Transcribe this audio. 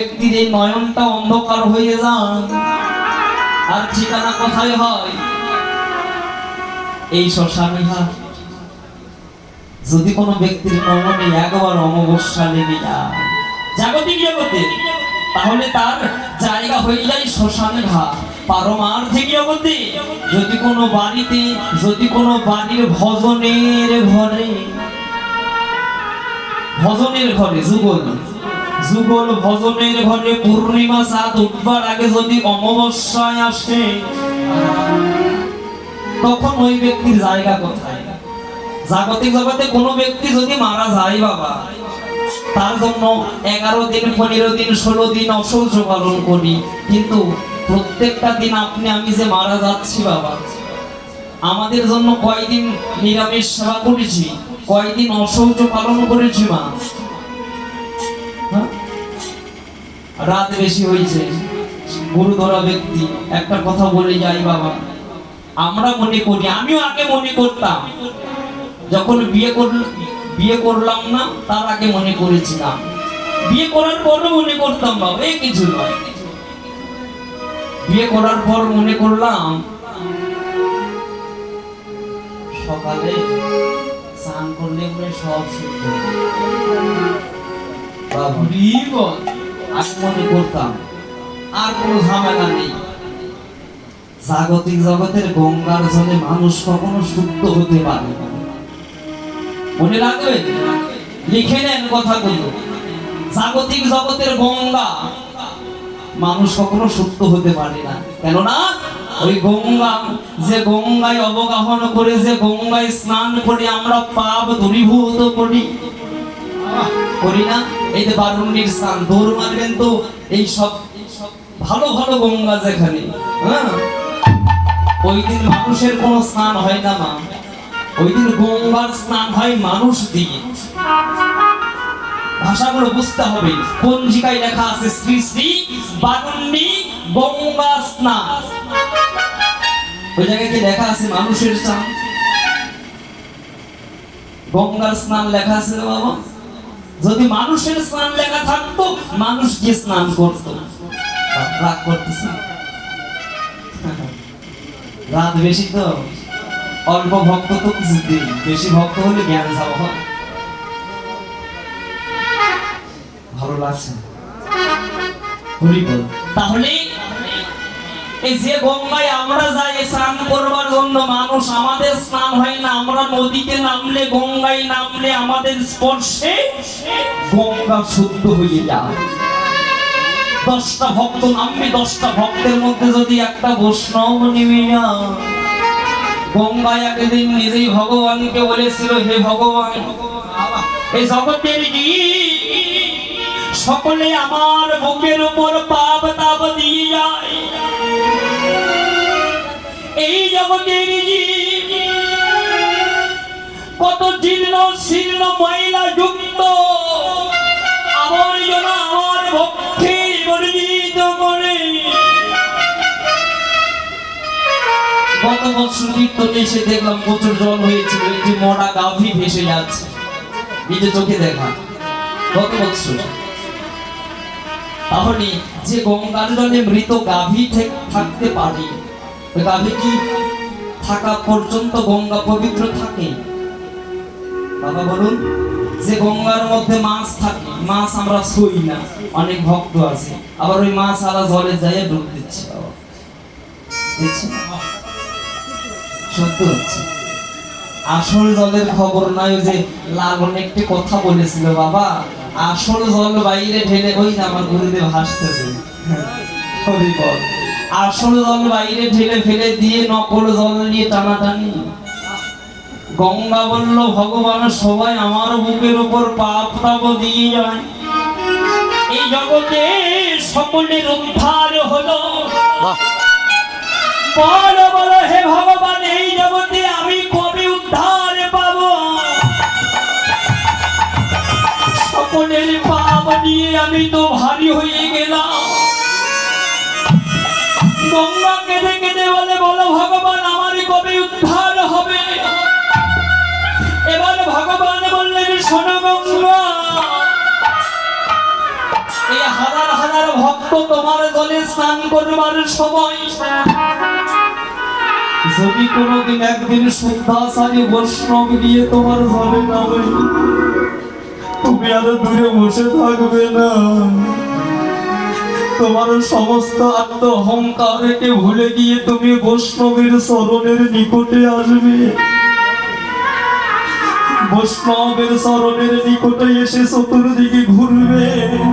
ব্যক্তির এই নয়নটা অন্ধকার হয়ে যায়, আর ঠিকানা কোথায় হয়? এই শ্মশানে হয়। যদি কোনো ব্যক্তির নয়নে একবার অমাবস্যা লেগে যায় জাগতিক জগতে, তাহলে তার জায়গা হয়ে যায় শ্মশানে ঘাট। পারমার্থিক জগতে যদি কোনো বাড়িতে, যদি কোনো বাড়ির ভজনের ঘরে যুগল ভজনের ঘরে পূর্ণিমা চাঁদ উঠবার আগে যদি অমাবস্যায় আসে, তখন ওই ব্যক্তির জায়গা কোথায়? জাগতিক জগতে কোনো ব্যক্তি যদি মারা যায় বাবা, তার জন্য 11 দিন 15 দিন 16 দিন অসহ্য পালন করি, কিন্তু প্রত্যেকটা দিন আপনি আমি যে মারা যাচ্ছি বাবা, আমাদের জন্য কয়দিন নিরামিষ সেবা করেছি, কয়দিন অসহ্য পালন করেছি মা। রাত বেশি হয়েছে, গুরুধরা ব্যক্তি একটা কথা বলে যাই বাবা, আমরা মনে করি, আমিও আগে মনে করতাম, যখন বিয়ে করলাম না তার আগে মনে করেছিলাম, বিয়ে করার পরও মনে করতাম বাবা এই কিছু নয়, বিয়ে করার পর মনে করলাম সকালে স্নান করলে মনে সব শুদ্ধ। আমি মনে করতাম আর কোনো ঝামেলা নেই। জাগতিক জগতের গঙ্গার জলে মানুষ কখনো শুদ্ধ হতে পারে না। মনে রাখবে, লিখে নেন কথাগুলো। জাগতিক জগতের গঙ্গা মানুষ কখনো শুদ্ধ হতে পারে না। কেননা ওই গঙ্গা, যে গঙ্গায় অবগাহন করে, যে গঙ্গায় স্নান করে আমরা পাপ দূরীভূত করি না। এই যে বারুণীর স্নান, দৌড় মারবেন তো এই সব ভালো ভালো গঙ্গা যেখানে, ওই দিন মানুষের কোনো স্নান হয় না মা, ওই দিন গঙ্গার স্নান হয় মানুষ দিয়ে। ভাষাগুলো বুঝতে হবে, পঞ্জিকায় লেখা আছে শ্রী শ্রী বারুণী গঙ্গা স্নান, ওই জায়গায় কি লেখা আছে মানুষের স্নান? গঙ্গার স্নান লেখা আছে না বাবা? যদি মানুষের স্নান লেখা থাকতো, মানুষ গিয়ে স্নান করতো। রাগ করতেছে, রাত বেশি তো, অল্প ভক্ত তো কিছুদিন, বেশি ভক্ত হলে জ্ঞান যাওয়া হয়। ভালো লাগছে তাহলে এই যে গঙ্গায় আমরা যাই স্নান করবার জন্য, মানুষ, আমাদের স্নান হয় না। আমরা নদীতে নামলে, গঙ্গায় নামলে আমাদের স্পর্শে গঙ্গা শুদ্ধ হয়ে যায়। 10টা ভক্ত নামবে, 10টা ভক্তের মধ্যে যদি একটা বৈষ্ণব নেমে যায়, গঙ্গায় একদিন নিজেই ভগবানকে বলেছিল, হে ভগবান, এই জগতের সকলে আমার বুকের উপর পাপ তাপ দিয়ে যায়, এই জগতের কত জীর্ণ শীর্ণ ময়লা যুক্ত আবর্জনা আমার ভক্তি বর্জিত করে। গত বছর কীর্তনে এসে দেখলাম প্রচুর জল হয়েছিল, এই যে মরা গাভী ভেসে যাচ্ছে, নিজে চোখে দেখা গত বছর। তাহলে যে গঙ্গার জলে মৃত গাভী থাকতে পারে, গাভী কি থাকা পর্যন্ত গঙ্গা পবিত্র থাকে? বাবা বলুন, যে গঙ্গার মধ্যে মাছ থাকে, মাছ আমরা ছুঁই না, অনেক ভক্ত আছে, আবার ওই মাছ আলা জলে যাইয়া ডুব দিচ্ছে। বাবা দেখছেন, সত্য হচ্ছে। আসল জলের খবর নাই। ওই যে লালন একটি কথা বলেছিল বাবা, আসল জল বাইরে ঢেলে, ওই যে আমার গুরুদেব হাসতেছে, আসল জল বাইরে ঢেলে ফেলে দিয়ে নকল জল নিয়ে টানাটানি। গঙ্গা বলল, ভগবান সবাই আমার বুকের উপর পাপ তাপ দিয়ে যায়, এই জগতে সকলের উদ্ধার হলো। বলো বলো হে ভগবান, এই জগতে আমি কবে উদ্ধার পাবো? সকলের পাপ নিয়ে আমি তো ভারী হয়ে গেলাম। গঙ্গা কেঁদে কেঁদে বলে, বলো ভগবান, আমার কবে উদ্ধার হবে? এবার ভগবান বললেন, শোনো গঙ্গা, এই হাজার হাজার ভক্ত তোমার জলে স্নান করবার সময় যদি কোনোদিন একদিন শুদ্ধাচারী বৈষ্ণব দিয়ে তোমার জলে নামে, তুমি আর দূরে বসে থাকবে না, তোমার সমস্ত আত্ম অহংকারকে ভুলে গিয়ে তুমি বৈষ্ণবের চরণের নিকটে আসবে। বৈষ্ণবের চরণের নিকটে এসে চতুর্দিকে ঘুরবে।